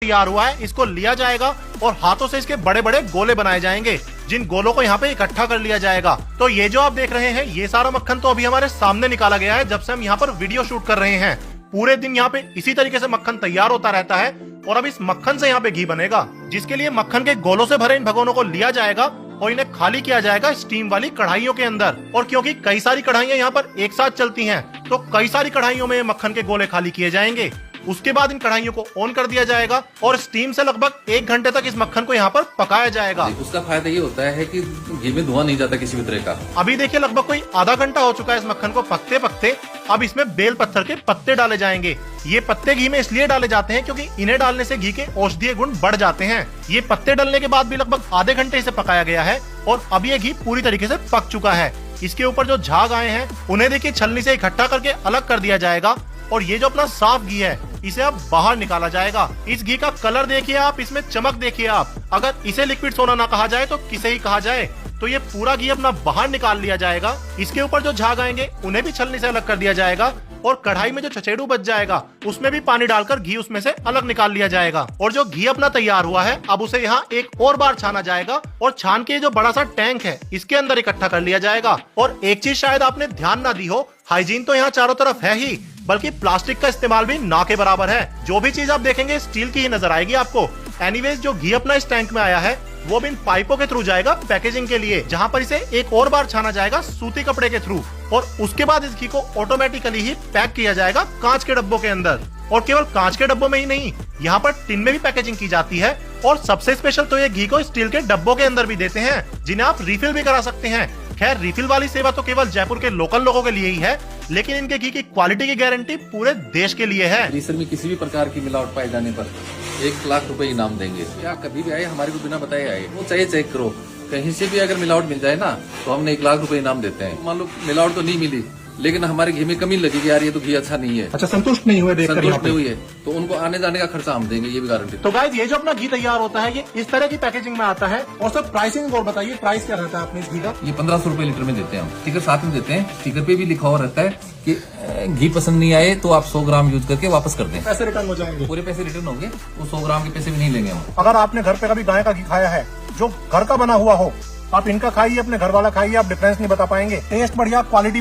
तैयार हुआ है इसको लिया जाएगा और हाथों से इसके बड़े बड़े गोले बनाए जाएंगे, जिन गोलों को यहाँ पे इकट्ठा कर लिया जाएगा। तो ये जो आप देख रहे हैं ये सारा मक्खन तो अभी हमारे सामने निकाला गया है जब से हम यहाँ पर वीडियो शूट कर रहे हैं। पूरे दिन यहाँ पे इसी तरीके से मक्खन तैयार होता रहता है और अब इस मक्खन से यहाँ पे घी बनेगा, जिसके लिए मक्खन के गोलों से भरे इन भगोनों को लिया जाएगा और इन्हें खाली किया जाएगा स्टीम वाली कढ़ाइयों के अंदर। और क्योंकि कई सारी कढ़ाइयाँ यहाँ पर एक साथ चलती हैं, तो कई सारी कढ़ाइयों में मक्खन के गोले खाली किए जाएंगे। उसके बाद इन कढ़ाइयों को ऑन कर दिया जाएगा और स्टीम से लगभग 1 घंटे तक इस मक्खन को यहाँ पर पकाया जाएगा। उसका फायदा ये होता है कि घी में धुआं नहीं जाता किसी भी तरह का। अभी देखिए लगभग कोई आधा घंटा हो चुका है इस मक्खन को पकते पकते। अब इसमें बेल पत्थर के पत्ते डाले जाएंगे। ये पत्ते घी में इसलिए डाले जाते हैं क्योंकि इन्हें डालने से घी के औषधीय गुण बढ़ जाते हैं। ये पत्ते डालने के बाद भी लगभग आधे घंटे इसे पकाया गया है और अब ये घी पूरी तरीके से पक चुका है। इसके ऊपर जो झाग आए हैं उन्हें देखिए छलनी से इकट्ठा करके अलग कर दिया जाएगा और ये जो अपना साफ घी है इसे अब बाहर निकाला जाएगा। इस घी का कलर देखिए आप, इसमें चमक देखिए आप। अगर इसे लिक्विड सोना ना कहा जाए तो किसे ही कहा जाए। तो ये पूरा घी अपना बाहर निकाल लिया जाएगा। इसके ऊपर जो झाग आएंगे उन्हें भी छलनी से अलग कर दिया जाएगा और कढ़ाई में जो छछेड़ू बच जाएगा उसमें भी पानी डालकर घी उसमें से अलग निकाल लिया जाएगा। और जो घी अपना तैयार हुआ है अब उसे यहाँ एक और बार छाना जाएगा और छान के जो बड़ा सा टैंक है इसके अंदर इकट्ठा कर लिया जाएगा। और एक चीज शायद आपने ध्यान ना दी हो, हाइजीन तो यहाँ चारों तरफ है ही, बल्कि प्लास्टिक का इस्तेमाल भी ना के बराबर है। जो भी चीज आप देखेंगे स्टील की ही नजर आएगी आपको। एनीवेज जो घी अपना इस टैंक में आया है वो भी इन पाइपों के थ्रू जाएगा पैकेजिंग के लिए, जहाँ पर इसे एक और बार छाना जाएगा सूती कपड़े के थ्रू। और उसके बाद इस घी को ऑटोमेटिकली ही पैक किया जाएगा कांच के डब्बों के अंदर। और केवल कांच के डब्बों में ही नहीं, यहाँ पर टिन में भी पैकेजिंग की जाती है। और सबसे स्पेशल तो ये घी को स्टील के डब्बों के अंदर भी देते हैं, जिन्हें आप रिफिल भी करा सकते हैं। खैर रिफिल वाली सेवा तो केवल जयपुर के लोकल लोगों के लिए ही है, लेकिन इनके घी की क्वालिटी की गारंटी पूरे देश के लिए है। परिसर में किसी भी प्रकार की मिलावट पाए जाने पर 1 लाख रुपए इनाम देंगे। या कभी भी आए हमारे को बिना बताए आए, वो चाहिए चेक करो। कहीं से भी अगर मिलावट मिल जाए ना तो हमने 1 लाख रुपए इनाम देते हैं। मान लो मिलावट तो नहीं मिली लेकिन हमारे घी में कमी लगी कि यार ये तो घी अच्छा नहीं है। अच्छा, संतुष्ट नहीं हुए देखकर, संतुष्ट नहीं हुई है तो उनको आने जाने का खर्चा हम देंगे, ये भी गारंटी। तो गाइस ये जो अपना घी तैयार होता है ये इस तरह की पैकेजिंग में आता है। और सर प्राइसिंग और बताइए, प्राइस क्या रहता है अपने इस घी का? ये 1500 रुपए लीटर में देते हैं हम। स्टिकर साथ में देते हैं, स्टिकर पे भी लिखा हुआ रहता है कि घी पसंद नहीं आए तो आप 100 ग्राम यूज करके वापस कर दें। पैसे रिटर्न हो जाएंगे? पूरे पैसे रिटर्न होंगे, वो 100 ग्राम के पैसे भी नहीं लेंगे हम। अगर आपने घर पे कभी गाय का घी खाया है जो घर का बना हुआ हो, आप इनका खाइए, अपने घर वाला खाइए, आप डिफरेंस नहीं बता पाएंगे। टेस्ट बढ़िया, क्वालिटी